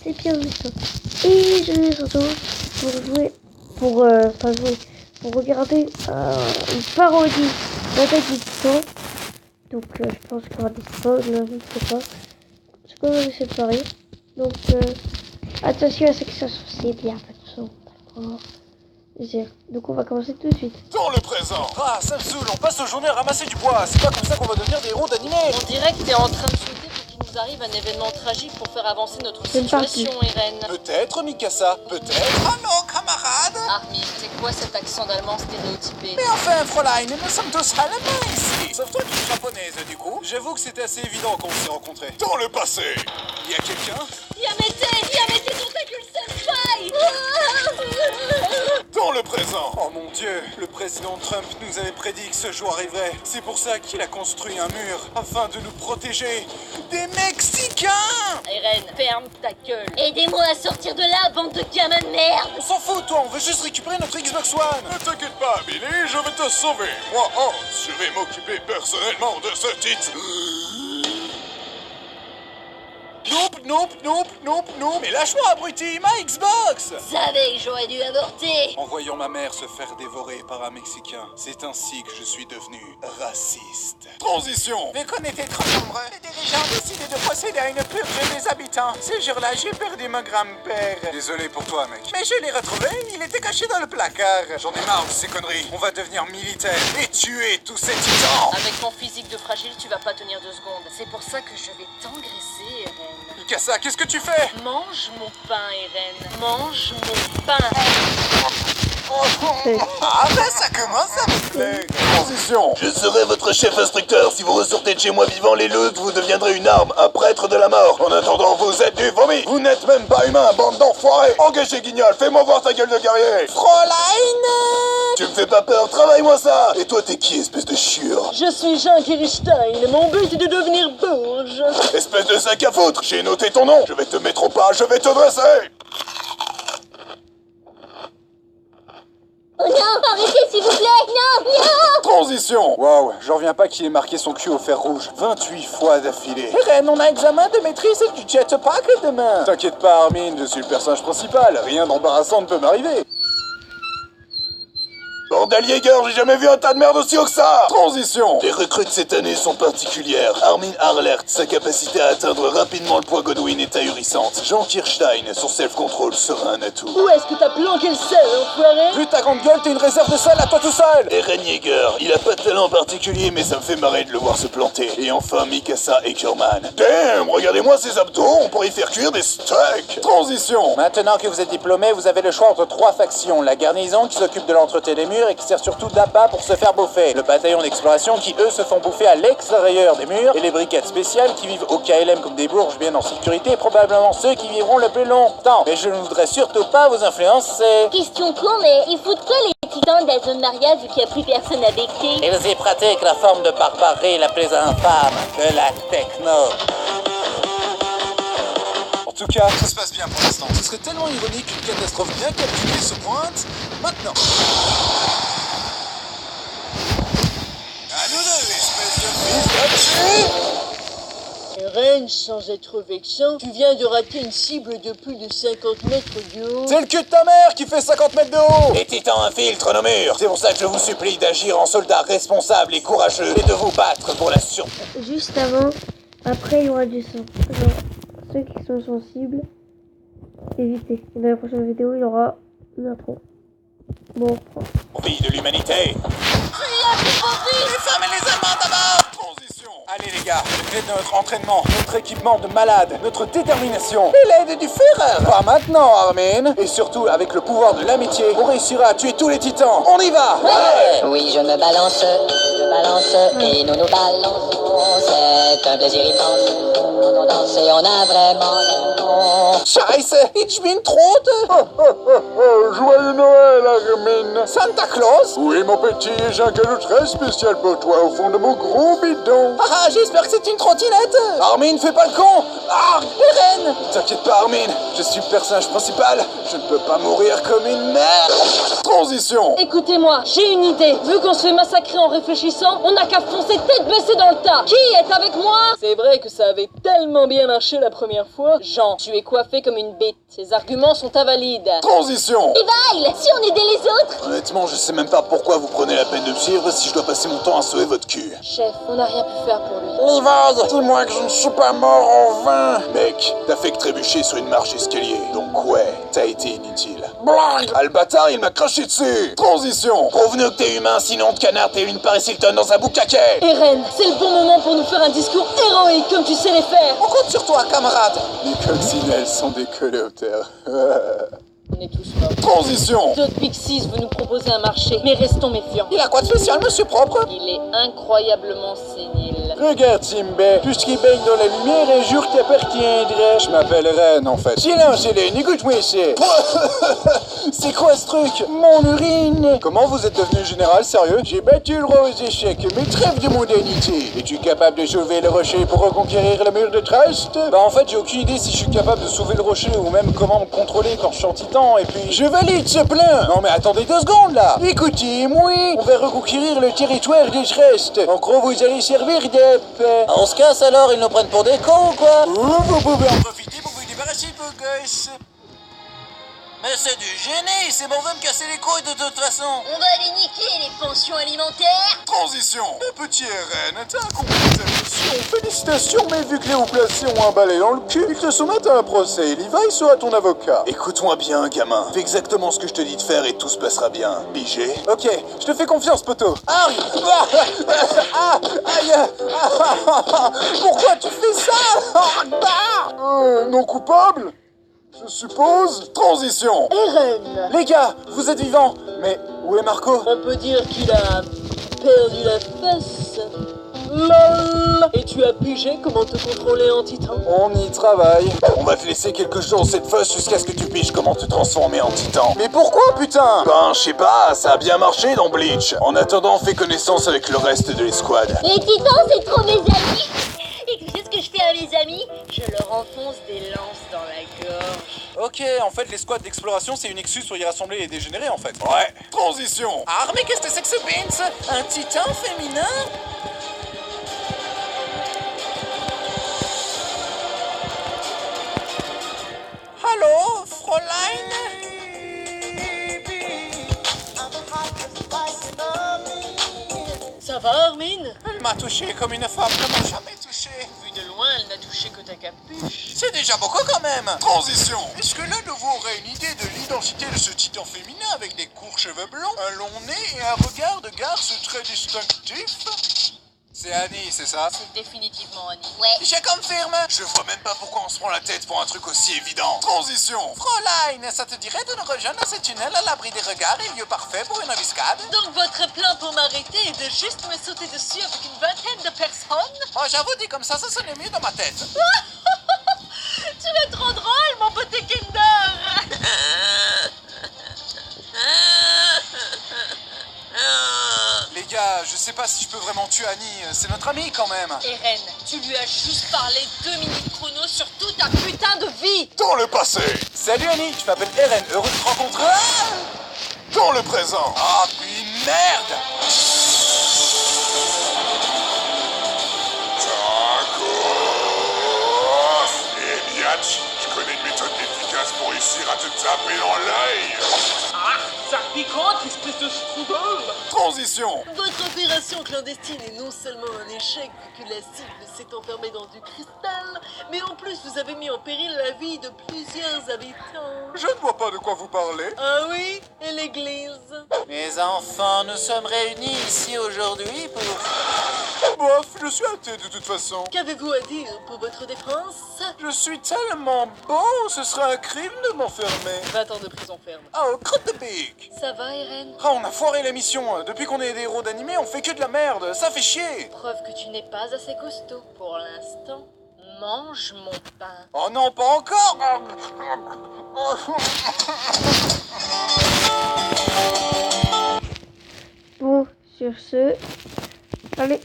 c'est Pierre Justin. Et je vais retrouver pour jouer, pas jouer, pour regarder une parodie d'Attaque des Titans. Donc je pense qu'il y aura des spoilers, je ne sais pas. C'est comme j'essaie de parier. Donc attention à ce que ça c'est bien, attention. Donc on va commencer tout de suite. Dans le présent. Ah, ça me saoule, on passe nos journées à ramasser du bois. C'est pas comme ça qu'on va devenir des héros d'animé. On dirait que t'es en train de souhaiter pour qu'il nous arrive un événement tragique pour faire avancer notre situation, Eren. Peut-être, Mikasa, peut-être. Oh non, camarade. Armin, c'est quoi cet accent d'allemand stéréotypé? Mais enfin, Fräulein, nous sommes tous allemands ici. Sauf toi qui es japonaise, du coup. J'avoue que c'était assez évident quand on s'est rencontrés. Dans le passé, il y a quelqu'un? Yamete Tentacule Senpai. Dans le présent. Oh mon Dieu, le président Trump nous avait prédit que ce jour arriverait. C'est pour ça qu'il a construit un mur, afin de nous protéger des Mexicains. Eren, ferme ta gueule. Aidez-moi à sortir de là, bande de gamins de merde. On s'en fout, toi, on veut juste récupérer notre Xbox One. Ne t'inquiète pas, Billy, je vais te sauver. Moi, Hans, je vais m'occuper personnellement de ce titre. Nope. Mais lâche-moi, abruti, ma Xbox. Savais que j'aurais dû avorter. En voyant ma mère se faire dévorer par un Mexicain, c'est ainsi que je suis devenu raciste. Transition. Dès qu'on était trop nombreux, les dirigeants ont décidé de procéder à une purge des habitants. Ce jour-là, j'ai perdu mon grand-père. Désolé pour toi, mec. Mais je l'ai retrouvé, il était caché dans le placard. J'en ai marre de ces conneries. On va devenir militaire et tuer tous ces titans. Avec ton physique de fragile, tu vas pas tenir 2 secondes. C'est pour ça que je vais t'engraisser, Eren. Mikasa, qu'est-ce que tu fais? Mange mon pain, Eren. Mange mon pain. Ah ben ça commence à me plaire. Transition. Je serai votre chef instructeur. Si vous ressortez de chez moi vivant les loups, vous deviendrez une arme, un prêtre de la mort. En attendant, vous êtes du vomi. Vous n'êtes même pas humain, bande d'enfoirés. Engagez Guignol, fais-moi voir ta gueule de guerrier. Fräulein. Tu me fais pas peur, travaille-moi ça. Et toi t'es qui, espèce de chieur? Je suis Jean Kirstein. Mon but est de devenir bourge. Espèce de sac à foutre. J'ai noté ton nom. Je vais te mettre au pas, je vais te dresser. Oh non, arrêtez s'il vous plaît, non. Transition. Waouh, j'en reviens pas qu'il ait marqué son cul au fer rouge 28 fois d'affilée. Eren, on a examen de maîtrise du jetpack demain. T'inquiète pas, Armin, je suis le personnage principal. Rien d'embarrassant ne peut m'arriver. Bordel Jäger, j'ai jamais vu un tas de merde aussi haut que ça. Transition. Les recrues de cette année sont particulières. Armin Harlert, sa capacité à atteindre rapidement le poids Godwin est ahurissante. Jean Kirstein, son self-control sera un atout. Où est-ce que t'as planqué le sel, enfoiré? Vu ta grande gueule, t'es une réserve de sel à toi tout seul. Eren Jäger, il a pas de talent particulier, mais ça me fait marrer de le voir se planter. Et enfin, Mikasa Eckerman. Damn, regardez-moi ces abdos, on pourrait y faire cuire des steaks. Transition. Maintenant que vous êtes diplômé, vous avez le choix entre 3 factions. La garnison qui s'occupe de l'entretien des murs et qui sert surtout d'appât pour se faire bouffer. Le bataillon d'exploration qui, eux, se font bouffer à l'extérieur des murs. Et les brigades spéciales qui vivent au KLM comme des bourges bien en sécurité et probablement ceux qui vivront le plus longtemps. Mais je ne voudrais surtout pas vous influencer. Question con, mais ils foutent quoi les titans de la zone Maria vu qu'il n'y a plus personne avec qui? Ils y pratiquent la forme de barbarie la plus infâme de la techno. En tout cas, tout se passe bien pour l'instant. Ce serait tellement ironique qu'une catastrophe bien calculée se pointe maintenant. À nous deux, espèce de fils de... Eren, sans être vexant, tu viens de rater une cible de plus de 50 mètres de haut. C'est le cul de ta mère qui fait 50 mètres de haut. Les titans infiltrent nos murs. C'est pour ça que je vous supplie d'agir en soldat responsable et courageux et de vous battre pour la survie. Juste avant, après il y aura du sang. Genre, ceux qui sont sensibles, évitez. Et dans la prochaine vidéo, il y aura une intro. Bon, on reprend. Vie de l'humanité. Les femmes et les Allemands d'abord. Transition. Allez les gars, avec notre entraînement, notre équipement de malade, notre détermination et l'aide du Führer. Pas maintenant, Armin. Et surtout, avec le pouvoir de l'amitié, on réussira à tuer tous les titans. On y va. Oui, je me balance et nous nous balançons. C'est un plaisir immense. On danse et on a vraiment Scheiße, ich bin tot. Joyeux Noël, Armin. Santa Claus? Oui, mon petit, j'ai un cadeau très spécial pour toi au fond de mon gros bidon. Ah, j'espère que c'est une trottinette. Armin, fais pas le con. Ah, Eren. T'inquiète pas, Armin, je suis le personnage principal. Je ne peux pas mourir comme une merde. Transition. Écoutez-moi, j'ai une idée. Vu qu'on se fait massacrer en réfléchissant, on n'a qu'à foncer tête baissée dans le tas. Qui est avec moi? C'est vrai que ça avait tellement bien marché la première fois. Jean, tu es coiffé fait comme une bête. Ces arguments sont invalides. Transition. Levi, si on aidait les autres. Honnêtement, je sais même pas pourquoi vous prenez la peine de me suivre si je dois passer mon temps à sauver votre cul. Chef, on n'a rien pu faire pour lui. Levi, dis-moi que je ne suis pas mort en vain. Mec, t'as fait que trébucher sur une marche escalier. Donc ouais, t'as été inutile. Blague. Ah, le bâtard, il m'a craché dessus. Transition. Prouve-nous que t'es humain, sinon de canard, t'es une Paris Hilton dans un boucaquet. Eren, c'est le bon moment pour nous faire un discours héroïque comme tu sais les faire. On compte sur toi, camarade. Les coccinelles sont des coléoptères. On est tous morts. Transition. Doc Pixies veut nous proposer un marché, mais restons méfiants. Il a quoi de spécial, monsieur propre? Il est incroyablement sénile. Regarde, Simba, tout ce qui baigne dans la lumière un jour t'appartiendra. Je m'appelle Ren, en fait. Silence, Hélène, écoute-moi ça. C'est quoi ce truc? Mon urine. Comment vous êtes devenu général, sérieux? J'ai battu le roi aux échecs, mais trêve de mondanité. Es-tu capable de soulever le rocher pour reconquérir le mur de Trust? Bah en fait, j'ai aucune idée si je suis capable de soulever le rocher ou même comment me contrôler quand je suis en titan, et puis... Je valide ce plan. Non mais attendez 2 secondes, là. Écoutez-moi, on va reconquérir le territoire de Trust. En gros, vous allez servir de... On se casse alors, ils nous prennent pour des cons ou quoi? Vous pouvez en profiter pour vous débarrasser de vos gosses. Mais c'est du génie, c'est bon, va me casser les couilles de toute façon. On va aller niquer les pensions alimentaires. Transition. Mon petit RN, t'as accompli ta mission. Félicitations, mais vu que les hauts placés ont un balai dans le cul, ils te soumettent à un procès. Levi sera ton avocat. Écoute-moi bien, gamin. Fais exactement ce que je te dis de faire et tout se passera bien. Pigé? Ok, je te fais confiance, poteau. Aïe. Pourquoi tu fais ça? Non coupable, je suppose. Transition. Eren, Les gars, vous êtes vivants. Mais où est Marco? on peut dire qu'il a perdu la face. LOL. Et tu as pigé comment te contrôler en titan? On y travaille. On va te laisser quelques jours dans cette fosse jusqu'à ce que tu piges comment te transformer en titan. Mais pourquoi, putain? Ben, je sais pas, ça a bien marché dans Bleach. En attendant, fais connaissance avec le reste de l'escouade. Les titans, c'est trop mes amis. Et tu sais ce que je fais à mes amis? Je leur enfonce des lances dans la gorge. Ok, en fait, l'escouade d'exploration, c'est une excuse pour y rassembler les dégénérés, en fait. Ouais. Transition. Ah, mais qu'est-ce que c'est que ce Beans? Un titan féminin? Allô, Fräulein? Ça va, Armin? Elle m'a touché comme une femme ne m'a jamais touché. Vu de loin, elle n'a touché que ta capuche. C'est déjà beaucoup quand même. Transition. Est-ce que l'un de vous aurait une idée de l'identité de ce titan féminin avec des courts cheveux blonds, un long nez et un regard de garce très distinctif? C'est Annie, c'est ça? C'est définitivement Annie. Ouais. Je confirme. Je vois même pas pourquoi on se prend la tête pour un truc aussi évident. Transition. Fräulein, ça te dirait de nous rejoindre dans ce tunnel à l'abri des regards et lieu parfait pour une embuscade? Donc votre plan pour m'arrêter est de juste me sauter dessus avec une vingtaine de personnes? Oh, j'avoue, dit comme ça sonne mieux dans ma tête. Tu es trop drôle, mon petit Kinder! Les gars, je sais pas si je peux vraiment tuer Annie, c'est notre amie quand même. Eren, tu lui as juste parlé 2 minutes chrono sur toute ta putain de vie! Dans le passé. Salut Annie, je m'appelle Eren, heureux de te rencontrer. Dans le présent. Ah, puis merde! Eh bien, je connais une méthode efficace pour réussir à te taper dans l'œil. Ça piquante, espèce de strudel! Transition. Votre opération clandestine est non seulement un échec vu que la cible s'est enfermée dans du cristal, mais en plus vous avez mis en péril la vie de plusieurs habitants. Je ne vois pas de quoi vous parlez. Ah oui? Et l'église? Mes enfants, nous sommes réunis ici aujourd'hui pour... Bof, je suis athée de toute façon. Qu'avez-vous à dire pour votre défense? Je suis tellement beau, ce serait un crime de m'enfermer. 20 ans de prison ferme. Oh, crotte de pique. Ça va, Eren? Ah, on a foiré la mission. Depuis qu'on est des héros d'animé, on fait que de la merde. Ça fait chier. Preuve que tu n'es pas assez costaud. Pour l'instant, mange mon pain. Oh non, pas encore. Bon, sur ce, allez,